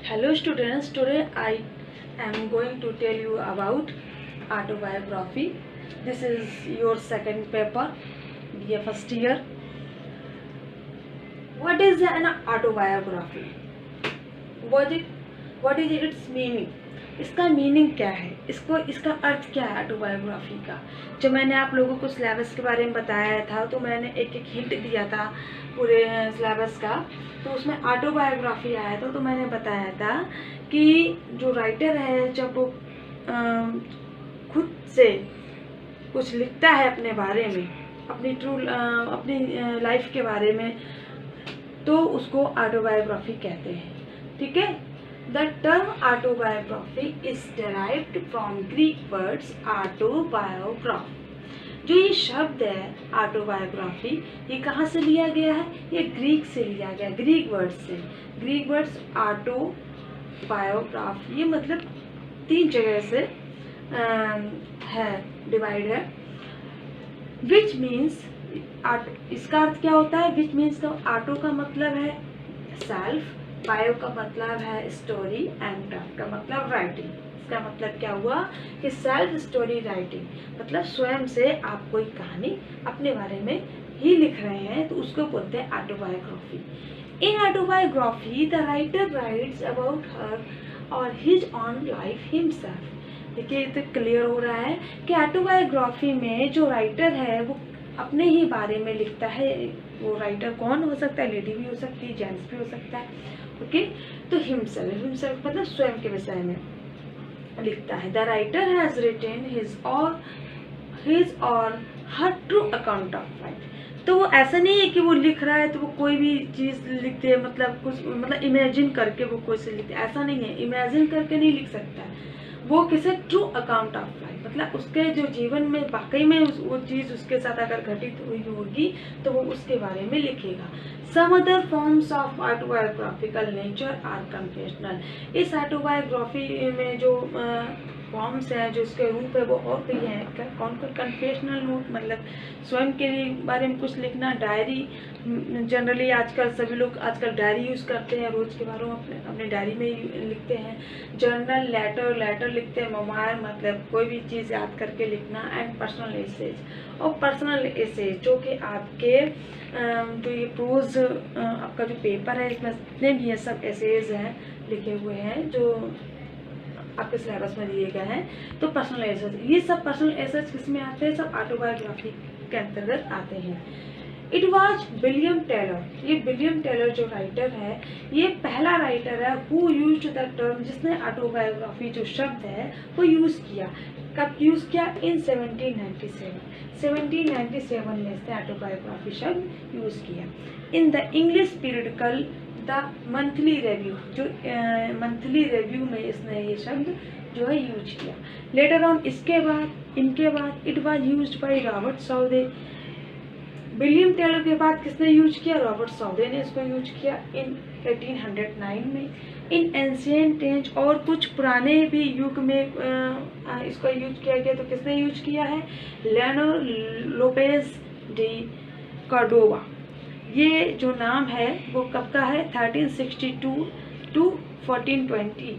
Hello students, today I am going to tell you about autobiography. This is your second paper, BA first year. What is an autobiography? What is its meaning? इसका meaning क्या है, इसका अर्थ क्या है autobiography का। जब मैंने आप लोगों को सिलेबस के बारे में बताया था तो मैंने एक एक हिंट दिया था पूरे सिलेबस का। तो उसमें ऑटोबायोग्राफी आया था तो मैंने बताया था कि जो राइटर है जब वो खुद से कुछ लिखता है अपने बारे में, अपनी लाइफ के बारे में, तो उसको ऑटोबायोग्राफी कहते हैं। ठीक है। The term autobiography is derived from Greek words autobiograph। जो ये शब्द है ऑटोबायोग्राफी, ये कहाँ से लिया गया है? ये ग्रीक से लिया गया, ग्रीक वर्ड्स से। ग्रीक वर्ड्स ऑटोबायोग्राफ, ये मतलब 3 जगह से है, डिवाइड है। विच मीन्स, इसका अर्थ क्या होता है? विच मीन्स का ऑटो का मतलब है सेल्फ, बायो का मतलब है स्टोरी, एंड का मतलब राइटिंग। इसका मतलब क्या हुआ कि सेल्फ स्टोरी राइटिंग, मतलब स्वयं से आप कोई कहानी अपने बारे में ही लिख रहे हैं, तो उसको बोलते हैं autobiography. In autobiography the writer writes about her और हिज ऑन लाइफ हिमसेल्फ। देखिए तो क्लियर हो रहा है कि ऑटोबायोग्राफी में जो राइटर है वो अपने ही बारे में लिखता है। वो राइटर कौन हो सकता है? लेडी भी हो सकती है, जेंट्स भी हो सकता है। ओके, तो हिमसेल्फ मतलब स्वयं के विषय में लिखता है। The writer has written his or her true account of life. तो वो ऐसा नहीं है कि वो लिख रहा है तो वो कोई भी चीज़ लिखते है, मतलब कुछ मतलब इमेजिन करके वो कोई से लिखते, ऐसा नहीं है। इमेजिन करके नहीं लिख सकता है वो, किसी ट्रू अकाउंट ऑफ लाइफ, मतलब उसके जो जीवन में वाकई में वो चीज़ उसके साथ अगर घटित हुई होगी तो वो उसके बारे में लिखेगा। Some other forms of autobiographical nature are confessional. इस ऑटोबायोग्राफी में जो फॉर्म्स हैं, जो इसके रूप है, वो और कई हैं। कौन कौन? कन्फेशनल नोट, मतलब स्वयं के बारे में कुछ लिखना। डायरी, जनरली आजकल सभी लोग डायरी यूज़ करते हैं, रोज़ के बारे में अपने डायरी में लिखते हैं। जर्नल, लेटर लिखते हैं। मेमोयर मतलब कोई भी चीज़ याद करके लिखना। एंड पर्सनल एसेज, और पर्सनल एसेज जो कि आपके जो ये प्रोज आपका जो पेपर है इसमें जितने भी ये सब एसेज हैं लिखे हुए हैं जो आपके सिलेबस में दिए गए हैं। तो पर्सनल एसेज, ये सब पर्सनल एसेज किस में आते हैं? सब ऑटोबायोग्राफी के अंतर्गत आते हैं। इट वॉज विलियम टेलर, ये विलियम टेलर जो राइटर है, ये पहला राइटर है हु यूज्ड द टर्म, जिसने ऑटोबायोग्राफी जो शब्द है वो यूज़ किया। कब यूज़ किया? इन 1797 में इसने ऑटोबायोग्राफी शब्द यूज़ किया। In the English periodical the monthly review, जो मंथली रिव्यू में इसने ये शब्द जो है यूज किया। लेटर ऑन, इनके बाद it was used by Robert सौदे। विलियम टेलर के बाद किसने यूज किया? रॉबर्ट सौदे ने इसको यूज किया इन 1809 में। इन एंशिएंट एज, और कुछ पुराने भी युग में इसको यूज किया गया। तो किसने यूज किया है? Leonardo Lopez D Cordova. ये जो नाम है वो कब का है? 1362 टू 1420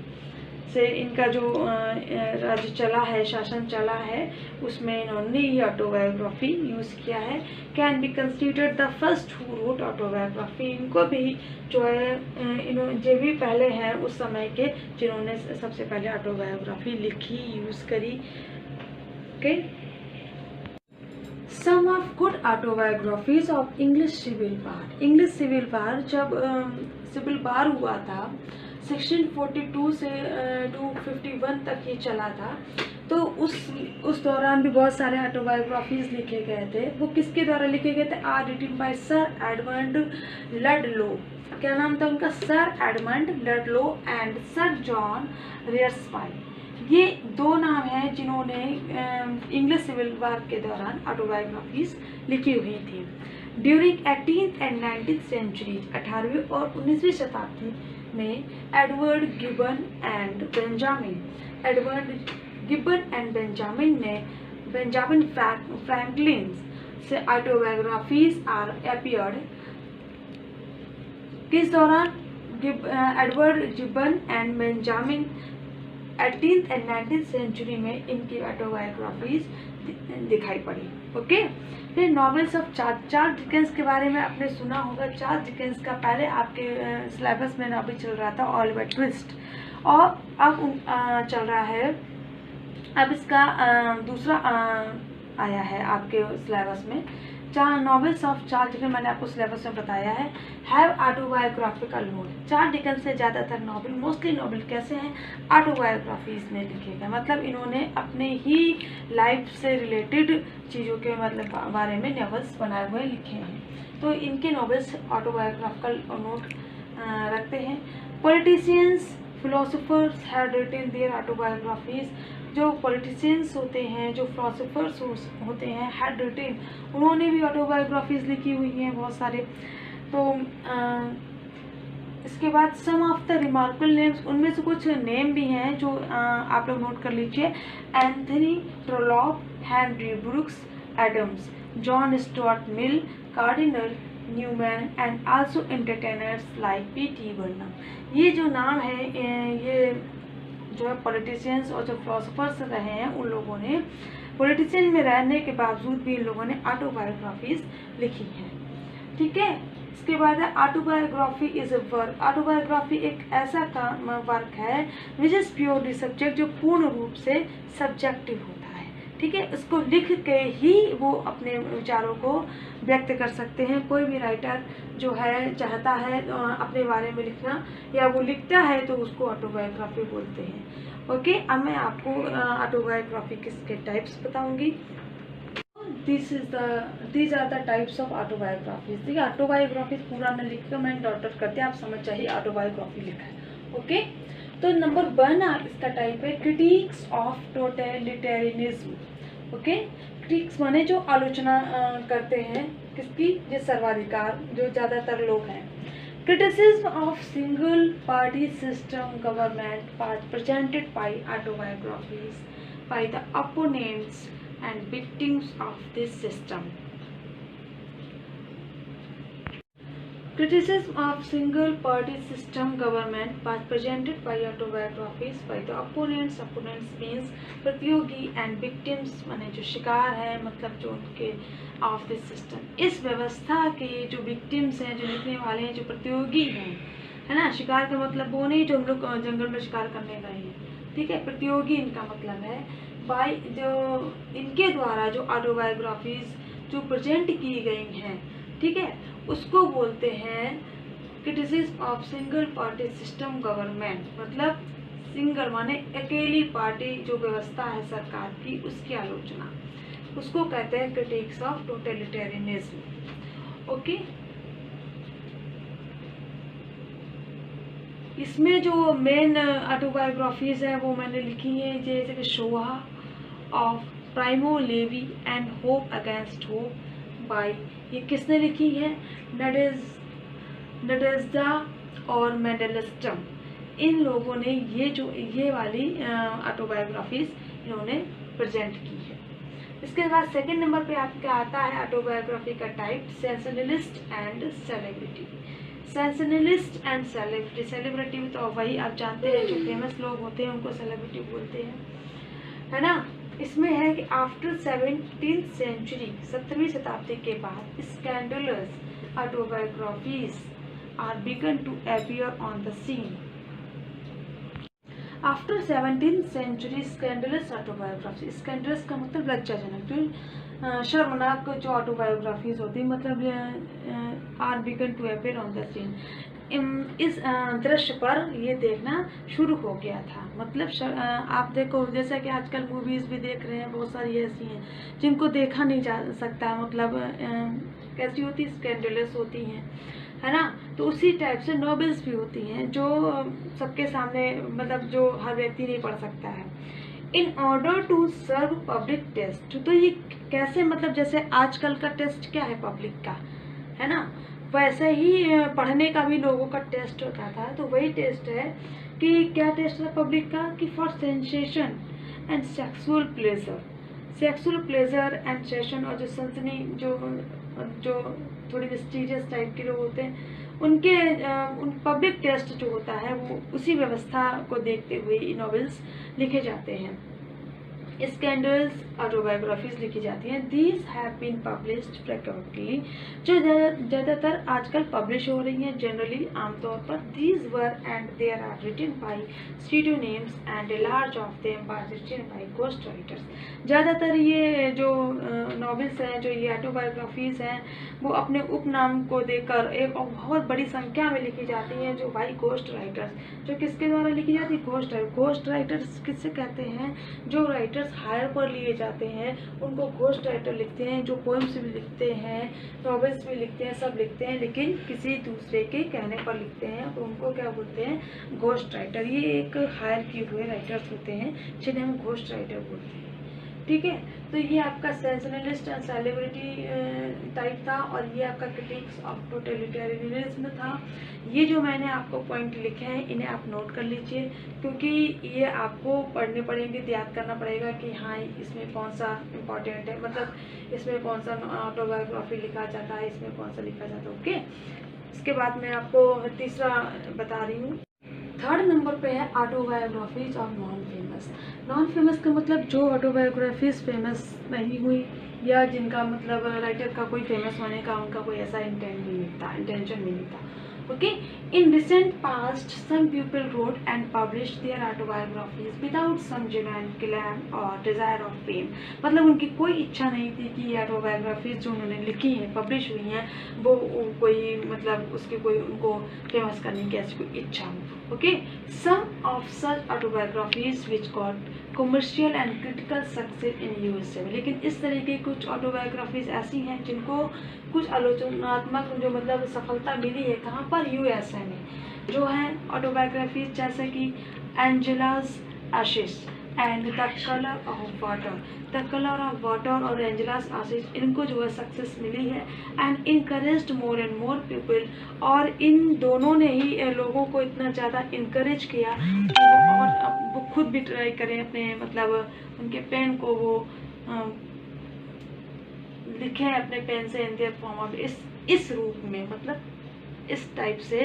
से इनका जो राज्य चला है, शासन चला है, उसमें इन्होंने ये ऑटोबायोग्राफी यूज़ किया है। Can be considered the first who wrote autobiography. इनको भी जो है जो भी पहले हैं उस समय के, जिन्होंने सबसे पहले ऑटोबायोग्राफी लिखी, यूज़ करी। Okay, some of good autobiographies of English civil war. English civil war, जब सिविल वार हुआ था 1642 से 251 तक ये चला था, तो उस दौरान भी बहुत सारे ऑटोबायोग्राफीज लिखे गए थे। वो किसके द्वारा लिखे गए थे? Are written by Sir Edmund Ludlow. क्या नाम था उनका? Sir Edmund Ludlow and Sir John Reresby. ये 2 नाम हैं जिन्होंने इंग्लिश सिविल वार के दौरान ऑटोबायोग्राफीज लिखी हुई थी। During 18th and 19th centuries, 18वीं और 19वीं शताब्दी में Edward Gibbon and Benjamin Franklin से ऑटोबायोग्राफीज आर अपीयर्ड। किस दौरान? Edward Gibbon and Benjamin 18th and 19th century में इनकी ऑटोबायोग्राफीज दिखाई पड़ी। ओके, फिर नॉवेल्स ऑफ चार्ल्स डिकेंस के बारे में आपने सुना होगा। चार्ल्स डिकेंस का पहले आपके सिलेबस में नॉवेल चल रहा था ऑलिवर ट्विस्ट, और अब चल रहा है, अब इसका दूसरा आया है आपके सिलेबस में। नॉवेल्स ऑफ चार्ल्स डिकेंस मैंने आपको सिलेबस में बताया है, have autobiographical note. Charles Dickens से ज़्यादातर नॉवेल, मोस्टली नॉवेल कैसे हैं, ऑटोबायोग्राफीज में लिखे गए, मतलब इन्होंने अपने ही लाइफ से रिलेटेड चीज़ों के मतलब बारे में नॉवेल्स बनाए हुए लिखे हैं, तो इनके नॉवेल्स ऑटोबायोग्राफिकल नोट रखते हैं। Politicians, philosophers have written their autobiographies. जो पॉलिटिशियंस होते हैं, जो फिलोसोफर्स होते हैं, हैड रिटन, उन्होंने भी ऑटोबायोग्राफीज लिखी हुई हैं बहुत सारे। तो इसके बाद सम ऑफ द रिमार्केबल नेम्स, उनमें से कुछ नेम भी हैं जो आप लोग नोट कर लीजिए। Anthony Trollope, Henry Brooks Adams, John Stuart Mill, Cardinal Newman and also entertainers like P.T. Barnum. ये जो नाम है, ये जो है पॉलिटिशियंस और जो फिलोसोफर्स रहे हैं, उन लोगों ने पॉलिटिशियन में रहने के बावजूद भी इन लोगों ने ऑटोबायोग्राफीज लिखी हैं। ठीक है, इसके बाद है autobiography is a work. Autobiography एक ऐसा वर्क है विच इज प्योरली सब्जेक्ट, जो पूर्ण रूप से सब्जेक्टिव होता है। ठीक है, इसको लिख के ही वो अपने विचारों को व्यक्त कर सकते हैं। कोई भी राइटर जो है चाहता है अपने बारे में लिखना, या वो लिखता है, तो उसको ऑटोबायोग्राफी बोलते हैं। ओके, अब मैं आपको ऑटोबायोग्राफी किसके टाइप्स बताऊंगी। These are the types of autobiographies. देखिए, ऑटोबायोग्राफीज पूरा मैं लिख कर मैंने डॉट आउट करते हैं, आप समझ चाहिए ऑटोबायोग्राफी लिखा है। ओके, तो नंबर 1 इसका टाइप है critics of totalitarianism. Okay, critics माने जो आलोचना करते हैं किसकी, जो सर्वाधिकार, जो ज़्यादातर लोग हैं। Criticism of single party system government presented by autobiographies by the opponents and victims of this system. Criticism of single party system government was presented by autobiographies by the opponents. Opponents means प्रतियोगी, and victims माने जो शिकार है, मतलब जो उनके of this system, इस व्यवस्था के जो victims हैं, जो लिखने वाले हैं, जो प्रतियोगी हैं, है ना। शिकार का मतलब वो नहीं जो हम लोग जंगल में शिकार करने गए हैं। ठीक है, प्रतियोगी इनका मतलब है। बाय जो इनके द्वारा जो ऑटोबायोग्राफीज जो प्रेजेंट की गई हैं, ठीक है, उसको बोलते हैं criticism of single party system government. मतलब सिंगल माने अकेली पार्टी जो व्यवस्था है सरकार की, उसकी आलोचना, उसको कहते हैं क्रिटिक्स ऑफ टोटलिटेरियनिज्म। ओके, इसमें जो मेन ऑटोबायोग्राफीज हैं वो मैंने लिखी हैं, जैसे कि Shoah of Primo Levi and Hope Against Hope by, ये किसने लिखी है, नडेज़्दा और मेंडेलिस्टम। इन लोगों ने ये वाली ऑटोबायोग्राफीज इन्होंने प्रेजेंट की है। इसके बाद सेकंड नंबर पे आपका आता है ऑटोबायोग्राफी का type sensationalist and celebrity. Sensationalist and celebrity, celebrity तो वही आप जानते हैं, जो फेमस लोग होते हैं उनको सेलिब्रिटी बोलते हैं, है ना। इसमें है कि आफ्टर 17th सेंचुरी, 17वीं शताब्दी के बाद scandalous autobiographies are begin to appear on the scene. After 17th century scandalous autobiography, scandalous का मतलब लज्जाजनक, जो शर्मनाक जो ऑटोबायोग्राफीज होती है, मतलब are begin to appear on the scene. इस दृश्य पर ये देखना शुरू हो गया था। मतलब आप देखो, जैसा कि आजकल मूवीज़ भी देख रहे हैं, बहुत सारी ऐसी हैं जिनको देखा नहीं जा सकता, मतलब कैसी होती, स्कैंडलस होती हैं, है ना। तो उसी टाइप से नॉवेल्स भी होती हैं जो सबके सामने, मतलब जो हर व्यक्ति नहीं पढ़ सकता है। In order to serve public taste, तो ये कैसे, मतलब जैसे आजकल का टेस्ट क्या है पब्लिक का, है ना, वैसे ही पढ़ने का भी लोगों का टेस्ट होता था। तो वही टेस्ट है कि क्या टेस्ट है पब्लिक का, कि for sensation and sexual pleasure, sexual pleasure and session, और जो सनसनी, जो थोड़ी मिस्टीरियस टाइप के लोग होते हैं, उनके उन पब्लिक टेस्ट जो होता है वो उसी व्यवस्था को देखते हुए ये नॉवेल्स लिखे जाते हैं। स्कैंडल्स ऑटोबायोग्राफीज लिखी जाती हैं। These have been published frequently, जो ज़्यादातर आजकल पब्लिश हो रही हैं जनरली आमतौर पर। These were and there are written by pseudonyms and a large of them are written by ghost writers. ज़्यादातर ये जो नॉवेल्स हैं, जो ये ऑटोबायोग्राफीज हैं, वो अपने उपनाम को देकर एक बहुत बड़ी संख्या में लिखी जाती हैं, जो बाई घोस्ट राइटर्स। जो किसके द्वारा लिखी जाती है? घोस्ट राइटर्स किससे कहते हैं? जो राइटर्स हायर पर लिए जाते हैं उनको घोस्ट राइटर लिखते हैं, जो पोएम्स भी लिखते हैं, नॉवेल्स भी लिखते हैं, सब लिखते हैं, लेकिन किसी दूसरे के कहने पर लिखते हैं, और उनको क्या बोलते हैं? Ghost writer. ये एक हायर किए हुए राइटर्स होते हैं जिन्हें हम घोस्ट राइटर बोलते हैं। ठीक है, तो ये आपका सेंसेशनलिस्ट एंड सेलिब्रिटी टाइप था, और ये आपका क्रिटिक्स ऑफ टोटलिटेरियनिज्म था। ये जो मैंने आपको पॉइंट लिखे हैं इन्हें आप नोट कर लीजिए, क्योंकि ये आपको पढ़ने पड़ेंगे, याद करना पड़ेगा कि हाँ इसमें कौन सा इम्पोर्टेंट है, मतलब इसमें कौन सा ऑटोबायोग्राफी लिखा जाता है, इसमें कौन सा लिखा जाता है। ओके, इसके बाद मैं आपको तीसरा बता रही हूँ। थर्ड नंबर पे है autobiographies of non famous. Non famous का मतलब जो ऑटोबायोग्राफीज फेमस नहीं हुई, या जिनका मतलब राइटर का कोई फेमस होने का उनका कोई ऐसा इंटेंशन भी नहीं था। Okay, in recent past some people wrote and published their autobiographies without some genuine claim or desire of fame. मतलब उनकी कोई इच्छा नहीं थी कि ये ऑटोबायोग्राफीज जो उन्होंने लिखी हैं, पब्लिश हुई हैं, वो कोई मतलब उसकी कोई उनको फेमस करने की ऐसी कोई इच्छा हो। Okay, some of such autobiographies which got commercial and critical success in USA. लेकिन इस तरह की कुछ ऑटोबायोग्राफीज ऐसी हैं जिनको कुछ आलोचनात्मक जो मतलब सफलता मिली है, कहाँ पर? यूएसए में। जो है ऑटोबायोग्राफीज जैसे कि Angela's Ashes and the Colour of Water और एंजेलास आशीष, इनको जो है सक्सेस मिली है and encouraged more and more people. और इन दोनों ने ही लोगों को इतना ज़्यादा इनकरेज किया कि वो खुद भी ट्राई करें अपने मतलब उनके पेन को वो लिखें अपने पेन से इन देयर फॉर्म ऑफ इस रूप में, मतलब इस टाइप से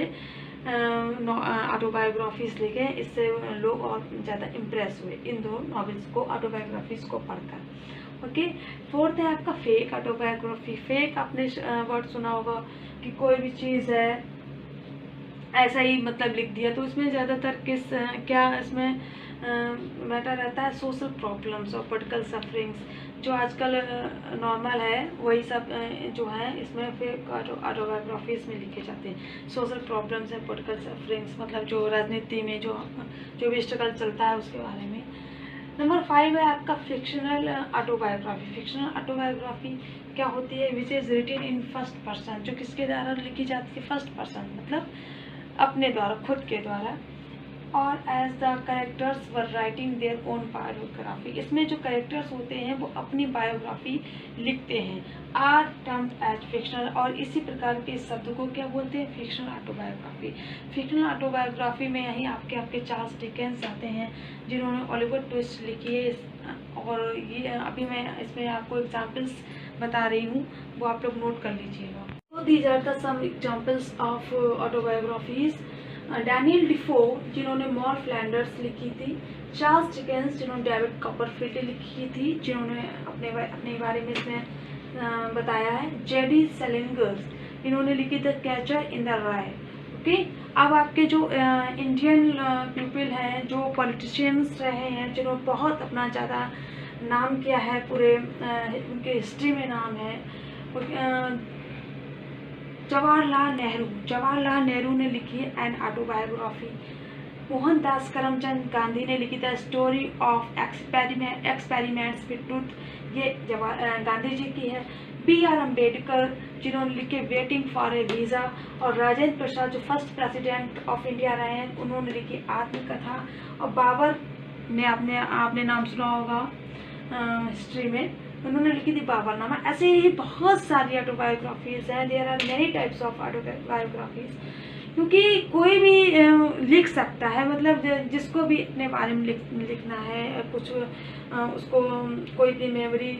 ऑटोबायोग्राफीज लिखे। इससे लोग और ज़्यादा इम्प्रेस हुए इन दो नॉवेल्स को, ऑटोबायोग्राफीज को पढ़कर। ओके, फोर्थ है आपका फेक ऑटोबायोग्राफी। फेक आपने वर्ड सुना होगा कि कोई भी चीज़ है ऐसा ही मतलब लिख दिया, तो उसमें ज़्यादातर क्या इसमें मैटर रहता है? सोशल प्रॉब्लम्स और पोलिटिकल सफरिंग्स, जो आजकल नॉर्मल है वही सब जो है इसमें फेक ऑटोबायोग्राफीज में लिखे जाते हैं। Social problems and political sufferings, मतलब जो राजनीति में जो भी स्ट्रगल चलता है उसके बारे में। नंबर 5 है आपका फिक्शनल ऑटोबायोग्राफी। फिक्शनल ऑटोबायोग्राफी क्या होती है? Which is written in first person, जो किसके द्वारा लिखी जाती है? फर्स्ट पर्सन, मतलब अपने द्वारा, खुद के द्वारा। और as the characters were writing their own biography, इसमें जो कैरेक्टर्स होते हैं वो अपनी बायोग्राफी लिखते हैं। आर टर्म्ड एज फिक्शनल, और इसी प्रकार के शब्द को क्या बोलते हैं? Fictional autobiography. फिक्शनल ऑटोबायोग्राफी में यही आपके चार्ल्स डिकेंस आते हैं, जिन्होंने ओलिवर ट्विस्ट लिखी है। और ये अभी मैं इसमें आपको एग्जाम्पल्स बता रही हूँ, वो आप लोग नोट कर लीजिएगा। तो these are the some examples of autobiographies. Daniel Defoe जिन्होंने मॉर फ्लैंडर्स लिखी थी, चार्ल्स डिकेंस जिन्होंने डेविड कॉपरफील्ड लिखी थी, जिन्होंने अपने बारे में इसमें बताया है। जेडी सेलिंगर्स इन्होंने लिखी The Catcher in the Rye. Okay, अब आपके जो इंडियन पीपल हैं, जो पॉलिटिशियंस रहे हैं, जिन्होंने बहुत अपना ज़्यादा नाम किया है, पूरे उनके हिस्ट्री में नाम है, जवाहरलाल नेहरू ने लिखी है एन ऑटोबायोग्राफी। मोहनदास करमचंद गांधी ने लिखी the story of experiments with truth, ये गांधी जी की है। B.R. अम्बेडकर जिन्होंने लिखे वेटिंग फॉर ए वीज़ा, और राजेंद्र प्रसाद जो फर्स्ट प्रेसिडेंट ऑफ इंडिया रहे हैं, उन्होंने लिखी आत्मकथा। और बाबर ने आपने नाम सुना होगा हिस्ट्री में, उन्होंने लिखी थी बाबरनामा। ऐसे ही बहुत सारी ऑटोबायोग्राफीज हैं। There are many types of autobiographies. क्योंकि कोई भी लिख सकता है, मतलब जिसको भी अपने बारे में लिखना है, कुछ उसको कोई भी मेमोरी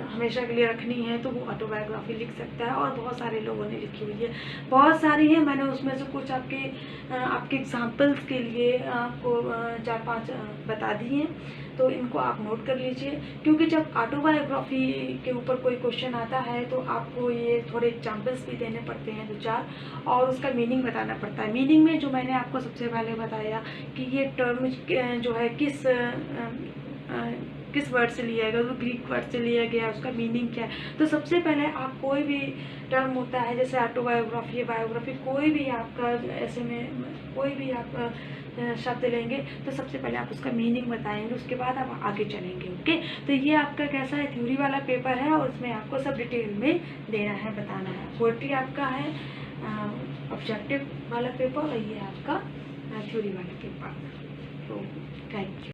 हमेशा के लिए रखनी है तो वो ऑटोबायोग्राफी लिख सकता है। और बहुत सारे लोगों ने लिखी हुई है, बहुत सारी है। मैंने उसमें से कुछ आपके एग्जाम्पल्स के लिए आपको 4-5 बता दी हैं, तो इनको आप नोट कर लीजिए। क्योंकि जब ऑटोबायोग्राफी के ऊपर कोई क्वेश्चन आता है तो आपको ये थोड़े एग्जाम्पल्स भी देने पड़ते हैं 2-4, और उसका मीनिंग बताना पड़ता है। मीनिंग में जो मैंने आपको सबसे पहले बताया कि ये टर्म जो है किस वर्ड से लिया गया, तो ग्रीक वर्ड से लिया गया, उसका मीनिंग क्या है। तो सबसे पहले आप कोई भी टर्म होता है, जैसे ऑटोबायोग्राफी, बायोग्राफी, कोई भी आपका ऐसे में कोई भी आप शब्द लेंगे तो सबसे पहले आप उसका मीनिंग बताएंगे, उसके बाद आप आगे चलेंगे। ओके, तो ये आपका कैसा है, थ्योरी वाला पेपर है, और उसमें आपको सब डिटेल में देना है, बताना है। पोएट्री आपका है ऑब्जेक्टिव वाला पेपर, और ये आपका थ्योरी वाला पेपर। तो थैंक यू।